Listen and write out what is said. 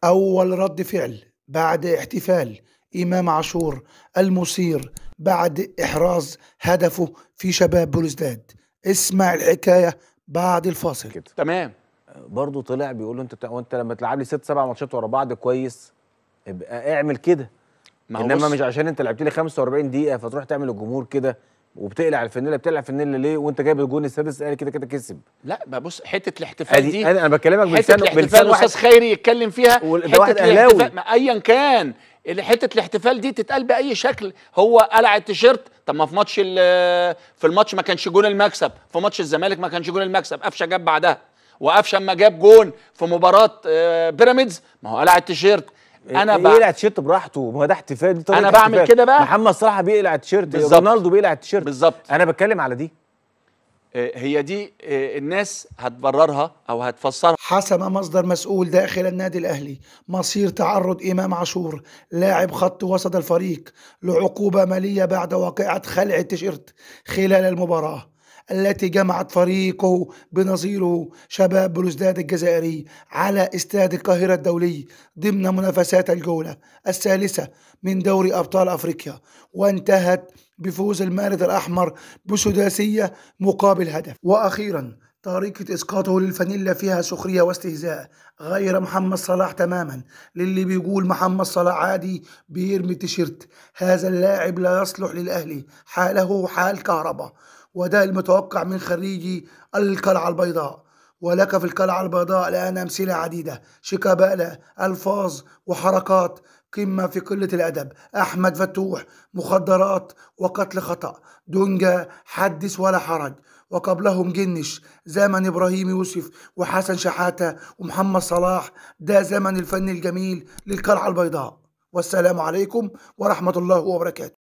أول رد فعل بعد احتفال إمام عاشور المثير بعد إحراز هدفه في شباب بلوزداد. اسمع الحكاية بعد الفاصل. كده تمام. برضه طلع بيقول له وانت لما تلعب لي 6 7 ماتشات ورا بعض كويس ابقى اعمل كده، انما مش عشان انت لعبت لي 45 دقيقه فتروح تعمل الجمهور كده وبتقلع الفانيلا. بتقلع الفانيلا ليه وانت جايب الجون السادس؟ قال كده كده كسب. لا بص، حته الاحتفال دي انا بكلمك حته الاحتفال استاذ خيري يتكلم فيها. ده واحد اهلاوي ايا كان حته الاحتفال دي تتقال باي شكل. هو قلع التيشيرت. طب ما في الماتش ما كانش جون المكسب، في ماتش الزمالك ما كانش جون المكسب، قفشه جاب بعدها، وقفشه اما جاب جون في مباراه بيراميدز ما هو قلع التيشيرت. انا بيقلع التيشيرت براحته، ما هو ده احتفال، دي طريقه انا بعمل كده بقى. محمد صلاح بيقلع التيشيرت، رونالدو بيقلع التيشيرت بالظبط. انا بتكلم على دي. هي دي الناس هتبررها او هتفسرها. حسم مصدر مسؤول داخل النادي الأهلي مصير تعرض إمام عاشور لاعب خط وسط الفريق لعقوبة مالية بعد واقعة خلع التيشيرت خلال المباراة التي جمعت فريقه بنظيره شباب بلوزداد الجزائري على استاد القاهرة الدولي ضمن منافسات الجولة الثالثة من دوري أبطال أفريقيا، وانتهت بفوز المارد الأحمر بسداسية مقابل هدف. وأخيرا طريقة إسقاطه للفانيلا فيها سخرية واستهزاء، غير محمد صلاح تماما للي بيقول محمد صلاح عادي بيرمي التيشيرت. هذا اللاعب لا يصلح للأهلي، حاله حال كهربا، وده المتوقع من خريجي القلعة البيضاء. ولك في القلعة البيضاء الآن أمثلة عديدة، شيكابالا، ألفاظ وحركات قمة في قلة الأدب. أحمد فتوح مخدرات وقتل خطأ. دونجا حدث ولا حرج. وقبلهم جنش زمن إبراهيم يوسف وحسن شحاتة ومحمد صلاح. ده زمن الفن الجميل للقلعة البيضاء. والسلام عليكم ورحمة الله وبركاته.